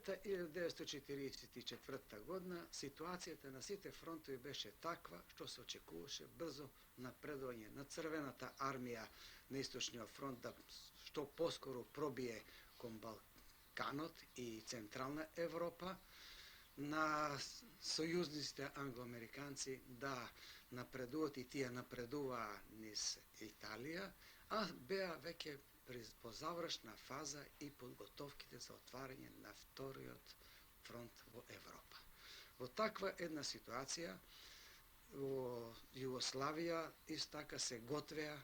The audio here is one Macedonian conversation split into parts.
Првата 1944 година ситуацијата на сите фронтови беше таква што се очекуваше брзо напредување на Црвената армија на Источниот фронт да што поскоро пробие кон Балканот и Централна Европа, на сојузниците англоамериканци да напредуваат и тие напредуваа низ Италија, а беа веќе по завршна фаза и подготовките за отварање на вториот фронт во Европа. Во таква една ситуација во Југославија исто така се готвеа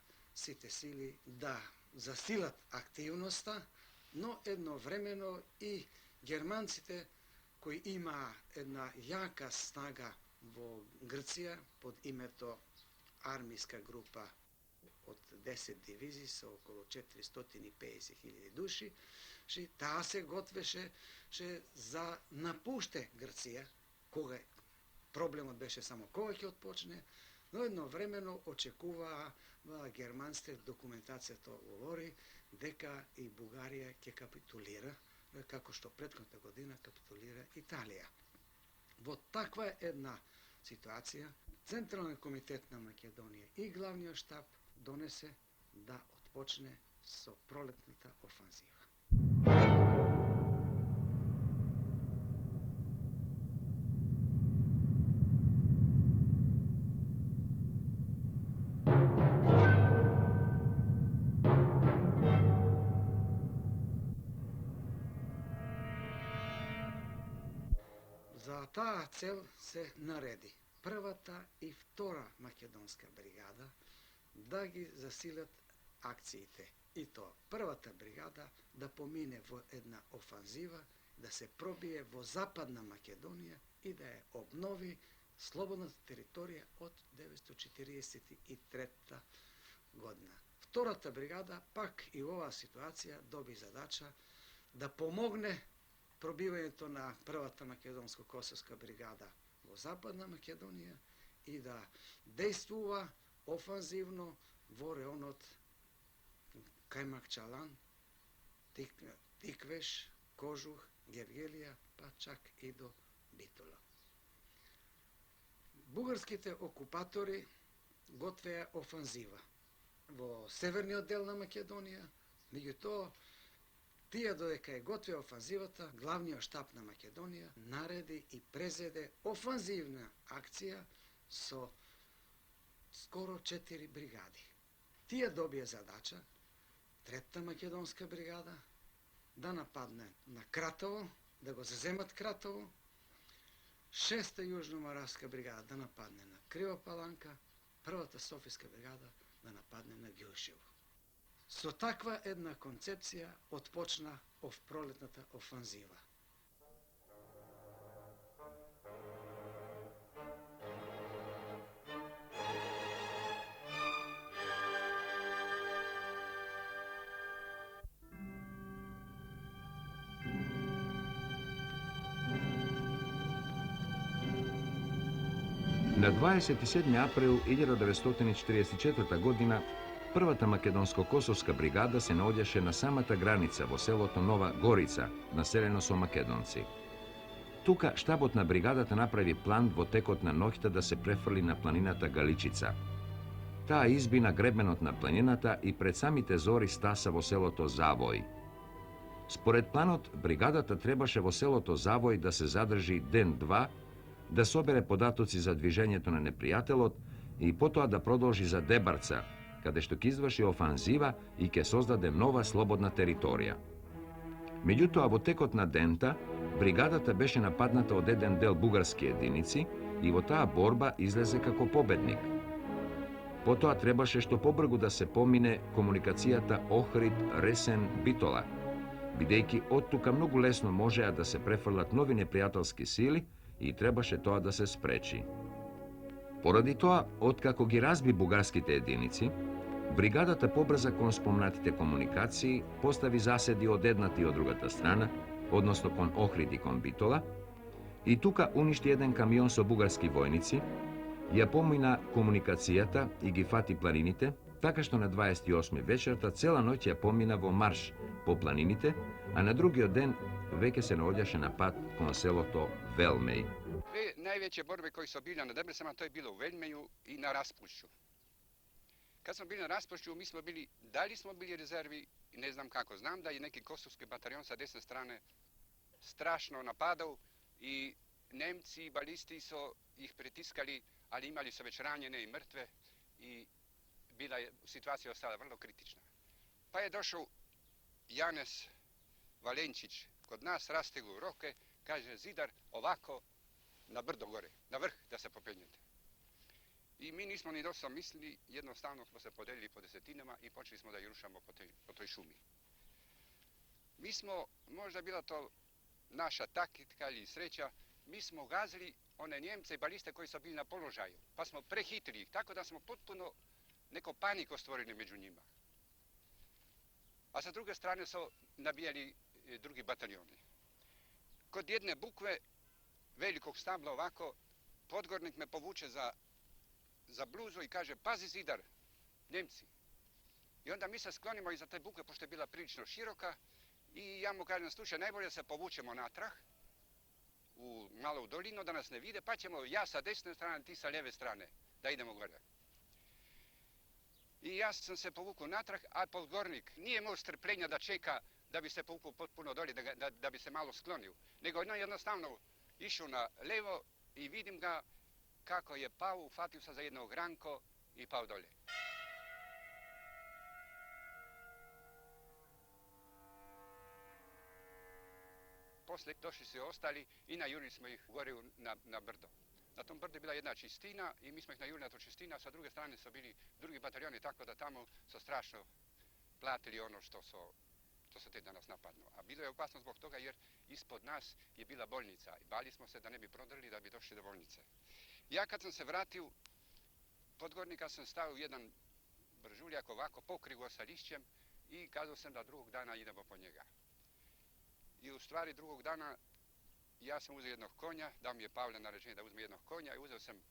сите сили да засилат активноста, но едновремено и германците кои имаа една јака снага во Грција под името армиска група од 10 дивизии со околу 450.000 души, таа се готвеше за напуште Грција, кога проблемот беше само кога ќе отпочне, но едновремено очекуваа германците, документацијата говори дека и Бугарија ќе капитулира, како што претходната година капитулира Италија. Во таква една ситуација, Централниот комитет на Македонија и главниот штаб донесе да отпочне со пролетната офанзива. За таа цел се нареди првата и втора македонска бригада да ги засилат акциите. И тоа, првата бригада да помине во една офанзива, да се пробие во Западна Македонија и да ја обнови слободната територија од 1943 година. Втората бригада пак и оваа ситуација доби задача да помогне пробивањето на првата македонско-косовска бригада во Западна Македонија и да действува офанзивно во реонот Кајмакчалан, Тиквеш, Кожух, Гергелија, па чак и до Битола. Бугарските окупатори готвеа офанзива во северниот дел на Македонија, меѓутоа тие додека ја готвеа офанзивата, главниот штаб на Македонија нареди и презеде офанзивна акција со скоро 4 бригади. Тие добија задача, трета македонска бригада, да нападне на Кратово, да го заземат Кратово, шеста јужно-моравска бригада да нападне на Кривопаланка, првата софиска бригада да нападне на Ѓуршево. Со таква една концепција отпочна пролетната офанзива. На 27 април 1944 година првата македонско-косовска бригада се наоѓаше на самата граница во селото Нова Горица, населено со македонци. Тука штабот на бригадата направи план во текот на ноќта да се префрли на планината Галичица. Таа изби на гребенот на планината и пред самите зори стаса во селото Завој. Според планот, бригадата требаше во селото Завој да се задржи ден-два, да собере податоци за движењето на непријателот и потоа да продолжи за Дебарца, каде што ќе изврши офанзива и ќе создаде нова слободна територија. Меѓутоа, во текот на дента, бригадата беше нападната од еден дел бугарски единици и во таа борба излезе како победник. Потоа требаше што побргу да се помине комуникацијата Охрид-Ресен-Битола, бидејќи од тука многу лесно можеа да се префрлат нови непријателски сили и требаше тоа да се спречи. Поради тоа, откако ги разби бугарските единици, бригадата побрза кон спомнатите комуникации, постави заседи од едната и од другата страна, односно кон Охрид и кон Битола, и тука уништи еден камион со бугарски војници, ја помина комуникацијата и ги фати планините, така што на 28 вечерта цела ноќ ја помина во марш по планините, а на другиот ден veke se naodjaše na pad kon selo to Velmej. Dve najveće borbe koje su bile na Debrecama, to je bilo u Veljmeju i na Raspušću. Kad smo bili na Raspušću, da li smo bili rezervi, ne znam kako. Znam da je neki kosovski bataljon sa desne strane strašno napadao i Nemci i balisti su ih pritiskali, ali imali su već ranjene i mrtve i situacija ostala vrlo kritična. Pa je došao Janez Valenčić kod nas, rastegao ruke, kaže Zidar ovako na brdo gore, na vrh da se popenjete. I mi nismo ni dosta mislili, jednostavno smo se podelili po desetinama i počeli smo da jurušamo po toj šumi. Mi smo, možda bila to naša taktika ili sreća, mi smo gazili one Njemce i baliste koji su bili na položaju, pa smo prehitili ih, tako da smo potpuno neko paniko stvorili među njima. A sa druge strane su nabijali drugi bataljoni. Kod jedne bukve, velikog stabla ovako, podgornik me povuče za bluzu i kaže, pazi Zidar, Njemci. I onda mi se sklonimo iza te bukve, pošto je bila prilično široka, i ja mu kažem, slušaj, najbolje se povučemo natrag, malo u dolinu, da nas ne vide, pa ćemo ja sa desne strane, ti sa lijeve strane, da idemo gore. I ja sam se povukao natrag, a podgornik nije imao strpljenja da čeka da bi se povukao potpuno dolje, da bi se malo sklonio. Nego jednostavno išao na levo i vidim ga kako je pao, ufatio se za jedno granko i pao dolje. Poslije došli su ostali i najurili smo ih gore na brdo. Na tom brdu je bila jedna čistina i mi smo ih najurili na to čistina, a sa druge strane su bili drugi bataljoni, tako da tamo su strašno platili ono što se te danas napadnu. A bilo je opasno zbog toga jer ispod nas je bila bolnica i bali smo se da ne bi prodrli da bi došli do bolnice. Ja kad sam se vratio, podgornika sam stavio jedan bržuljak ovako, pokrivo sa lišćem i kazao sam da drugog dana idemo po njega. I u stvari drugog dana ja sam uzeo jednog konja, dao mi je Pavle naređenje da uzme jednog konja i uzeo sam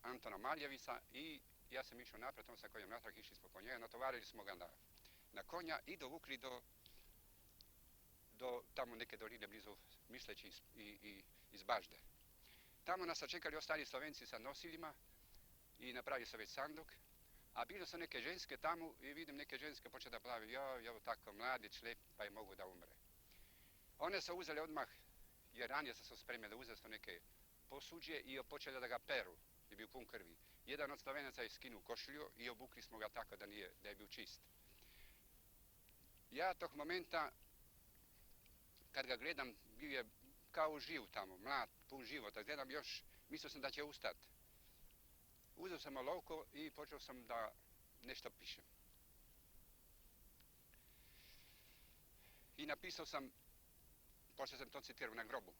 Antona Maljevica i ja sam išao napred, on sa konjem natrag, išli smo po njega, natovarili smo ga na konja i dovukli do tamo neke doline blizu Misleći i iz Bažde. Tamo nas sačekali ostali Slovenci sa nosiljima i napravili su već sanduk, a bile su neke ženske tamo i vidim neke ženske početi da plavi, jo, tako mladić, lep, pa je mogu da umre. One su uzeli odmah, jer ranije su spremili, uzeli su neke posuđe i počeli da ga peru i bio pun krvi. Jedan od Slovenaca je skinuo košulju i obukli smo ga tako da je bio čist. Ja tog momenta, kad ga gledam, bio je kao živ tamo, mlad, pun života, gledam još, mislio sam da će ustati. Uzeo sam olovku i počeo sam da nešto pišem. I napisao sam, pošto sam to citirao na grobu.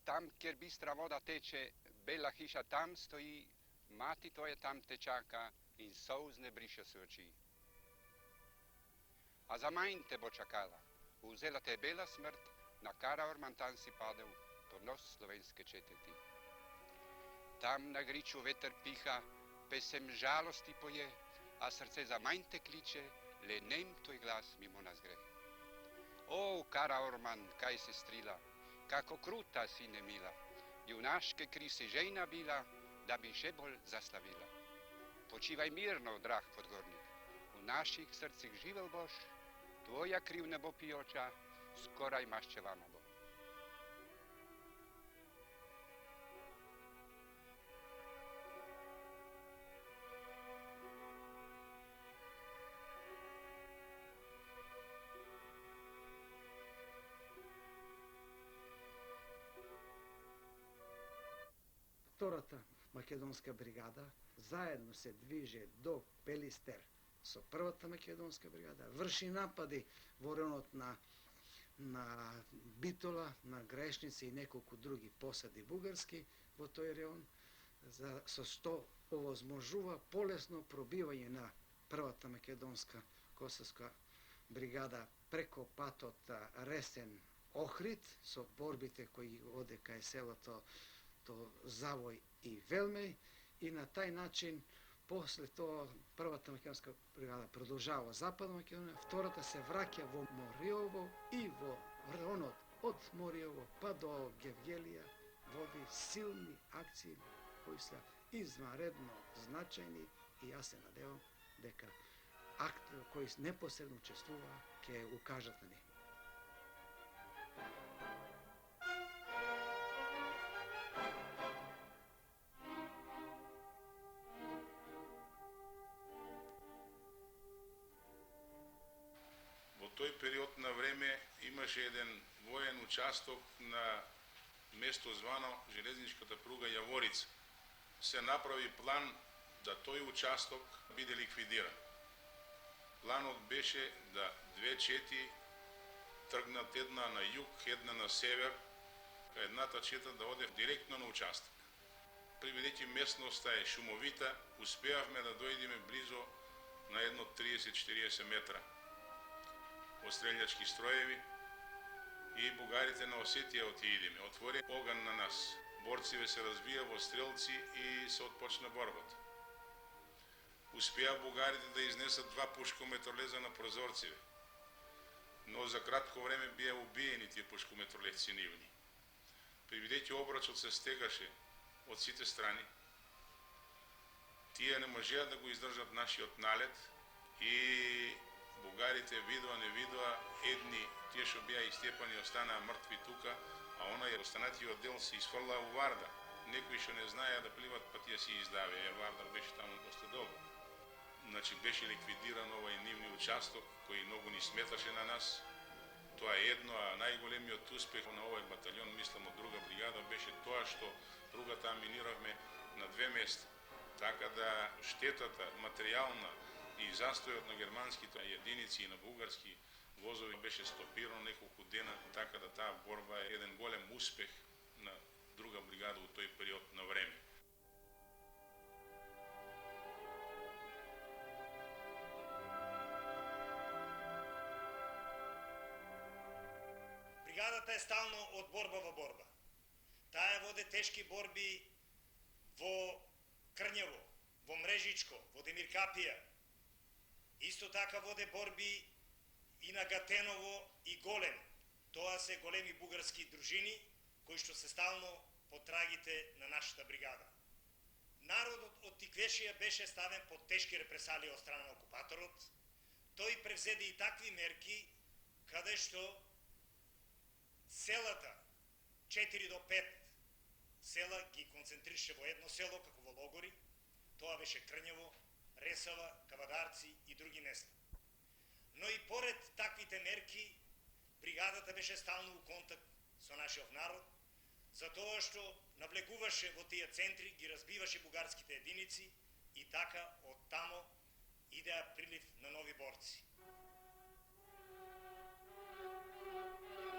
Tam, kjer bistra voda teče, bela hiša tam stoji, mati tvoje tam te čaka in solz ne briše s oči. A za manj te bo čakala, vzela te je bela smrt, na Kara Ormantan si padel, to nos slovenske četeti. Tam na griču veter piha, pesem žalosti poje, a srce za manj te kliče, le nem tvoj glas mimo nas gre. O, Kara Orman, kaj se strila, kako kruta si nemila, junaške kri si žejna bila, da bi še bolj zaslavila. Počivaj mirno, drag podgornik, v naših srcih živel boš, tvoja kriv ne bo pijoča, skoraj maščevana bo. Втората македонска бригада заедно се движе до Пелистер со првата македонска бригада, врши напади во районот на Битола, на Грешници и неколку други посади бугарски во тој район, со што овозможува полесно пробивање на првата македонска косовска бригада преко патот Ресен-Охрид со борбите кои оде кај селото Завој и Велмеј и на тај начин После тоа првата македонска бригада продолжава западна Македонија, втората се враќа во Мориово и во районот од Мориово па до Гевгелија води силни акции кои се извънредно значајни и јас се надевам дека акт кои непосредно учествува ќе укажат на нив. Во тој период на време имаше еден воен участок на место звано железничката пруга Јаворица. Се направи план да тој участок биде ликвидиран. Планот беше да две чети тргнат една на југ, една на север, едната чета да оде директно на участок. Бидејќи местноста е шумовита, успеавме да дојдеме близо на едно 30-40 метра од стрелјачки строеви и бугарите на Осетија отидеме. Отвори оган на нас. Борциве се разбија во стрелци и се отпочна борбата. Успеа бугарите да изнесат 2 пушкометролеза на прозорциве, но за кратко време бија убиени тие пушкометролезци нивни. Бидејќи обрачот се стегаше од сите страни, тие не можеа да го издржат нашиот налет и бугарите видоа, не видоа, едни, тие што беа истепани останаа мртви тука, а онај останатиот дел се изфрла у Вардар. Некои што не знаеа да пливат, па тие си издаве, Вардар беше таму доста долго. Значи беше ликвидиран овој нивни участок, кој многу ни сметаше на нас. Тоа е едно, а најголемиот успех на овој батальон, мислам од друга бригада, беше тоа што пругата аминиравме на 2 места. Така да штетата материјална и застојот на германските единици и на бугарски возови беше стопирано неколку дена, така да таа борба е еден голем успех на друга бригада во тој период на време. Бригадата е стално од борба во борба. Таа воде тешки борби во Крњево, во Мрежичко, во Демиркапија. Исто така воде борби и на Гатеново и Голем. Тоа се големи бугарски дружини кои што се стално по трагите на нашата бригада. Народот од Тиквешија беше ставен под тешки репресалии од страна на окупаторот. Тој превзеде и такви мерки каде што селата 4 до 5 села ги концентрише во едно село како во логори. Тоа беше Крњево, Ресава, Кавадарци и други места. Но и поред таквите мерки, бригадата беше стално у контакт со нашиот народ, затоа што навлегуваше во тие центри, ги разбиваше бугарските единици и така од тамо идеа прилив на нови борци.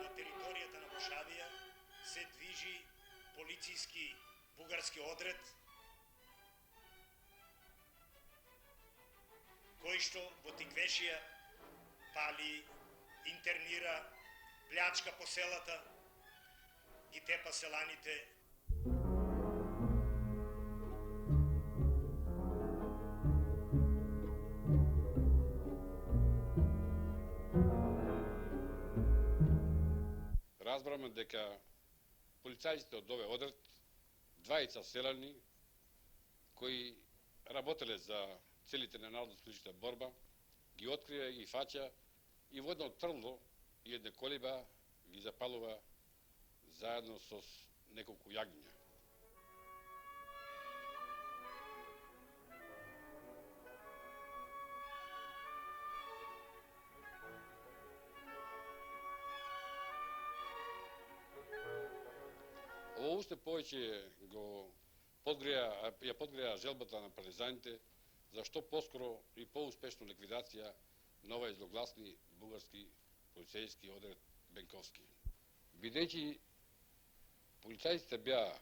На територијата на Бошавија се движи полицијски бугарски одред, кој што во Тиквешија пали, интернира, плячка по селата, ги тепа селаните. Разбраме дека полицајците од овој одред, двајца селани, кои работеле за целите на народно-служителна борба, ги открија и фаќа и во едно трдло и една колиба ги запалува заедно со неколку јагниња. Ово уште повеќе ја подгреа желбата на партизаните за што поскоро и поуспешно ликвидација на овај злогласни бугарски полицејски одред Бенковски. Бидејќи полицајците беа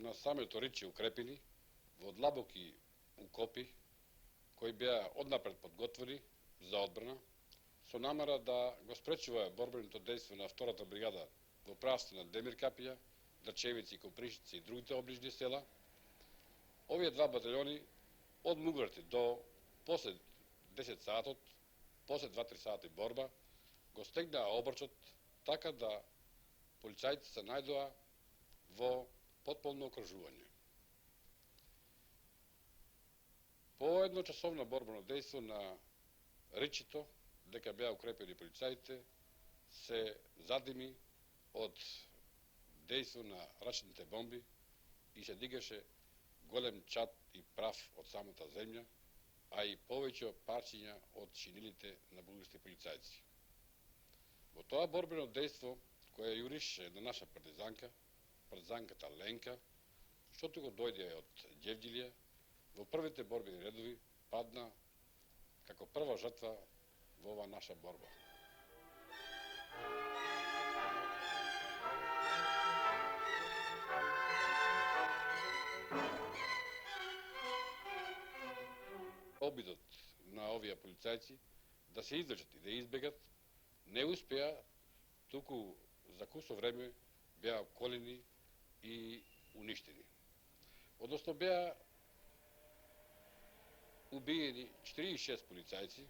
на самото рече укрепени во длабоки укопи кои беа однапред подготвени за одбрана, со намера да го спречува борбеното дејство на втората бригада во правците на Демиркапија, Дрчевици, Копришици и другите оближни села, овие два батальони od Mugarti do после 10 сатот, после 2-3 сати борба, го стегнаа обрчот така да полицајците се најдоа во потполно окружување. По едночасовно борбено дејство на Ричито, дека беа укрепени полицаите, се задими од дејство на рачните бомби и се дигаше голем чад и прав од самата земја, а и повеќе парчиња од шинилите на бугарски полицајци. Во тоа борбено дејство, кое јурише една наша партизанка, партизанката Ленка, што туку дојде од Ѓевѓилија, во првите борбени редови падна како прва жртва во ова наша борба. Обидот на овие полицајци да се излечат и да избегат не успеа, туку за кусо време беа колени и уништени. Односно беа убиени 46 полицајци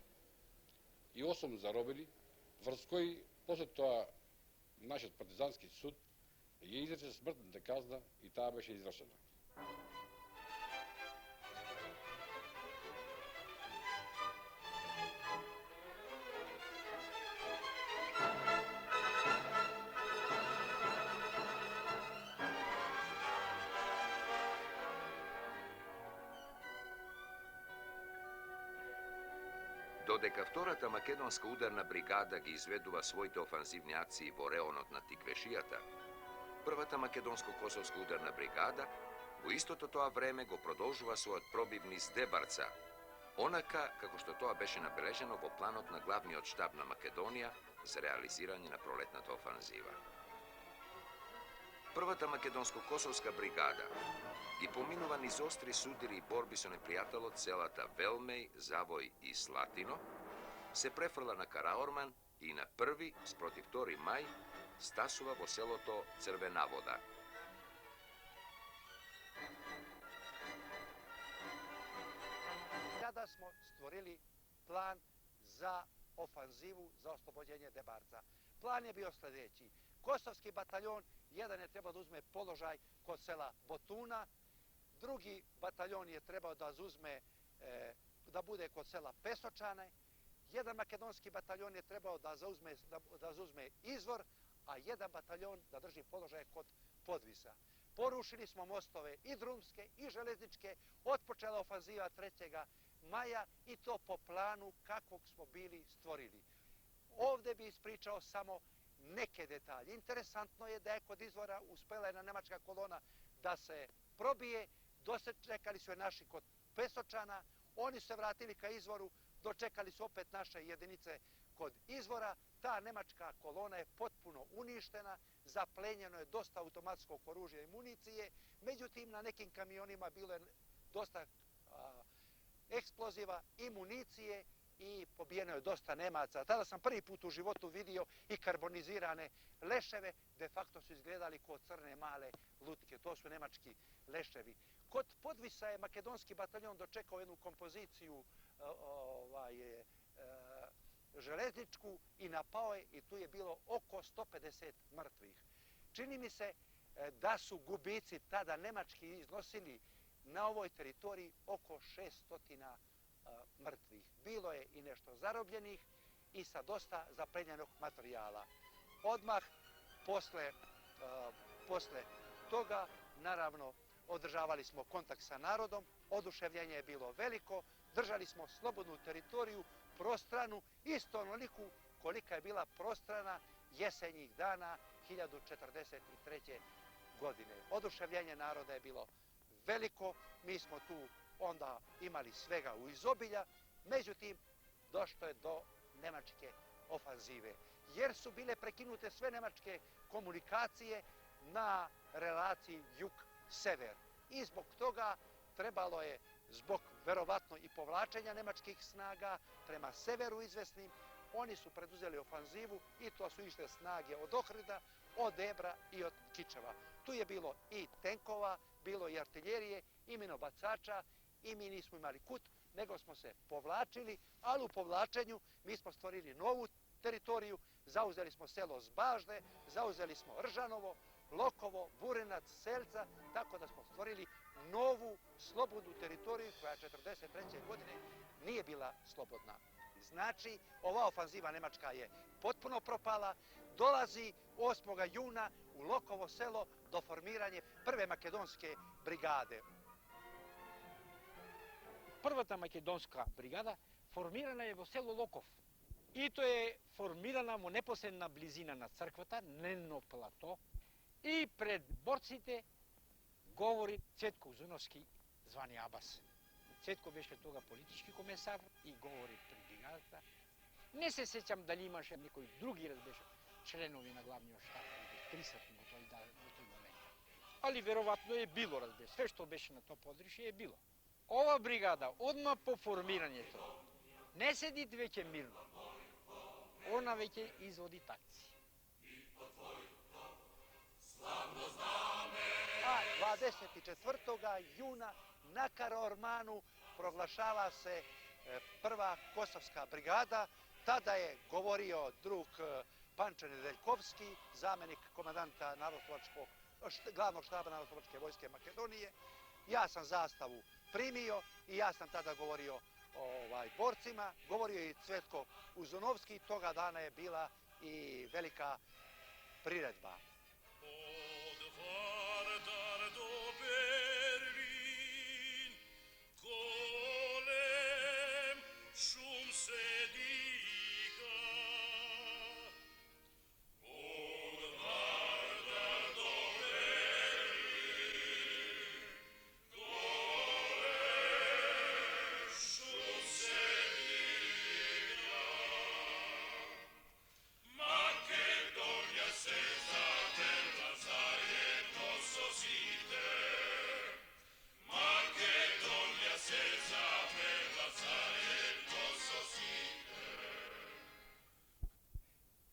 и 8 заробени, врз кои после тоа нашиот партизански суд ја изрече смртната казна и таа беше извршена. Додека втората македонска ударна бригада ги изведува своите офанзивни акции во реонот на Тиквешијата, првата македонско-косовска ударна бригада во истото тоа време го продолжува својот пробив низ Дебарца, онака како што тоа беше набележено во планот на главниот штаб на Македонија за реализирање на пролетната офанзива. Првата македонско-косовска бригада ги поминува низ остри судири и борби со непријателот селата Велмеј, Завој и Слатино, се префрла на Караорман и на 1 спротив 2 мај стасува во селото Црвена вода. Tada smo stvorili plan za ofanzivu za oslobođenje Debarca. Plan je bio sljedeći. Kosovski bataljon, jedan je trebao da uzme položaj kod sela Botuna, drugi bataljon je trebao da zauzme, da bude kod sela Pesočane, jedan makedonski bataljon je trebao da zauzme Izvor, a jedan bataljon da drži položaj kod Podvisa. Porušili smo mostove i drumske i železničke, otpočela ofanziva 3. maja i to po planu kakvog smo bili stvorili. Ovdje bi ispričao samo neke detalje. Interesantno je da je kod Izvora uspela jedna nemačka kolona da se probije, dočekali su je naši kod Pesočana, oni su se vratili ka Izvoru, dočekali su opet naše jedinice kod Izvora, ta nemačka kolona je potpuno uništena, zaplenjeno je dosta automatskog oružja i municije, međutim na nekim kamionima bilo je dosta eksploziva i municije i pobijeno je dosta Nemaca. Tada sam prvi put u životu vidio i karbonizirane leševe, de facto su izgledali kao crne male lutke, to su nemački leševi. Kod Podvisa je makedonski bataljon dočekao jednu kompoziciju železničku i napao je i tu je bilo oko 150 mrtvih. Čini mi se da su gubici tada nemački iznosili na ovoj teritoriji oko 600 mrtvih. Bilo je i nešto zarobljenih i sa dosta zaplenjenog materijala. Odmah posle toga, naravno, održavali smo kontakt sa narodom, oduševljenje je bilo veliko, držali smo slobodnu teritoriju, prostranu, isto onoliku kolika je bila prostrana jesenjih dana 1043. godine. Oduševljenje naroda je bilo veliko, mi smo tu onda imali svega u izobilja, međutim, došlo je do nemačke ofanzive, jer su bile prekinute sve nemačke komunikacije na relaciji jug-sever. I zbog toga trebalo je, zbog verovatno i povlačenja nemačkih snaga prema severu izvesnim, oni su preduzeli ofanzivu i to su išle snage od Ohrida, od Ebra i od Kičeva. Tu je bilo i tenkova, bilo i artiljerije, i minobacača i mi nismo imali kut, nego smo se povlačili, ali u povlačenju mi smo stvorili novu teritoriju, zauzeli smo selo Zbažde, zauzeli smo Ržanovo, Lokovo, Burenac, Selca, tako da smo stvorili novu slobodnu teritoriju koja 1943. godine nije bila slobodna. Znači, ova ofanziva nemačka je potpuno propala, dolazi 8. juna u Lokovo selo do formiranja prve makedonske brigade. Prvата македонска бригада формирана е во село Локов. И тоа е формирана во непосредна близина на црквата, Ненно плато. И пред борците говори Цветко Узуновски, звани Абас. Цветко беше тога политички комесар и говори пред бригадата. Не се сеќам дали имаше некои други, разбеше, членови на главниот штаб, присутни во тој момент. Али веројатно е било, разбеше. Све што беше на тоа подришје е било. Ова бригада, одма по формирањето, не седи веќе мирно. Она веќе изводи такци. A 24. juna na Karaormanu proglašava se prva Kosovska brigada. Tada je govorio drug Panča Nedeljkovski, zamenik komandanta glavnog štaba Narodnooslobodilačke vojske Makedonije. Ja sam zastavu primio i ja sam tada govorio borcima, govorio je i Cvetko Uzunovski, toga dana je bila i velika priredba.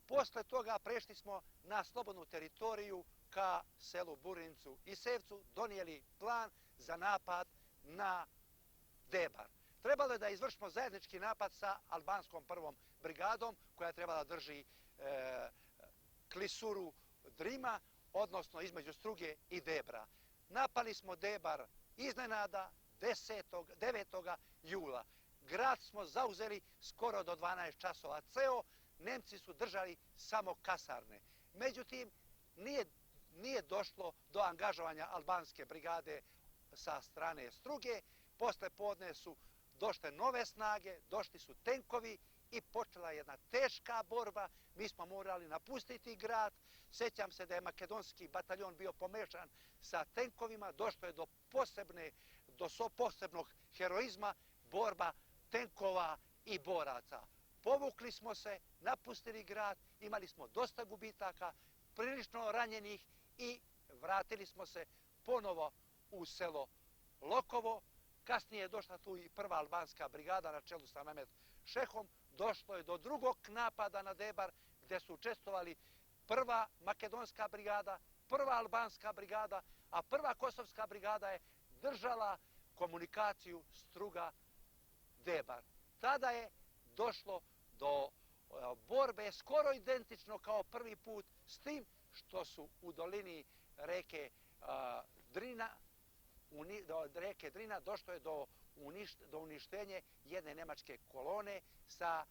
Posle toga prešli smo na slobodnu teritoriju ka selu Burincu i Sevcu, donijeli plan za napad na Debar. Trebalo je da izvršimo zajednički napad sa albanskom prvom brigadom koja je trebala drži klisuru Drima, odnosno između Struge i Debra. Napali smo Debar iznenada 9. jula. Grad smo zauzeli skoro do 12 časova ceo. Nemci su držali samo kasarne. Međutim, nije došlo do angažovanja albanske brigade sa strane Struge. Posle podne su došle nove snage, došli su tenkovi i počela jedna teška borba. Mi smo morali napustiti grad. Sjećam se da je makedonski bataljon bio pomešan sa tenkovima. Došlo je do posebnog heroizma, borba tenkova i boraca. Povukli smo se, napustili grad, imali smo dosta gubitaka, prilično ranjenih i vratili smo se ponovo u selo Lokovo. Kasnije je došla tu i prva albanska brigada na čelu sa Mehmet Šehom. Došlo je do drugog napada na Debar gdje su učestvovali prva makedonska brigada, prva albanska brigada, a prva kosovska brigada je držala komunikaciju Struga-Debar. Tada je došlo do borbe skoro identično kao prvi put, s tim što su u dolini reke Drina došlo je do uništenja jedne nemačke kolone sa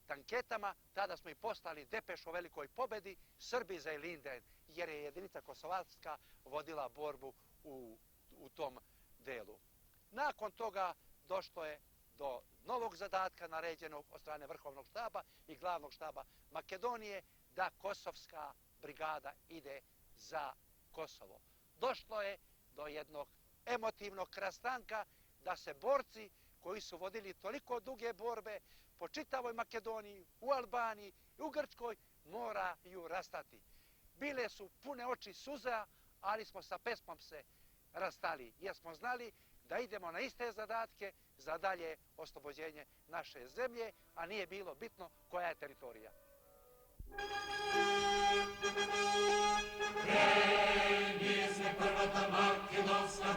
tanketama. Tada smo i poslali depeš o velikoj pobedi Srbi za Ilinden, jer je jedinica kosovarska vodila borbu u tom delu. Nakon toga došlo je do novog zadatka naređenog od strane Vrhovnog štaba i glavnog štaba Makedonije da Kosovska brigada ide za Kosovo. Došlo je do jednog emotivnog rastanka da se borci koji su vodili toliko duge borbe po čitavoj Makedoniji, u Albaniji i u Grčkoj moraju rastati. Bile su pune oči suza, ali smo sa pesmom se rastali jer smo znali da idemo na iste zadatke za dalje oslobođenje naše zemlje, a nije bilo bitno koja je teritorija. Prvata makedonska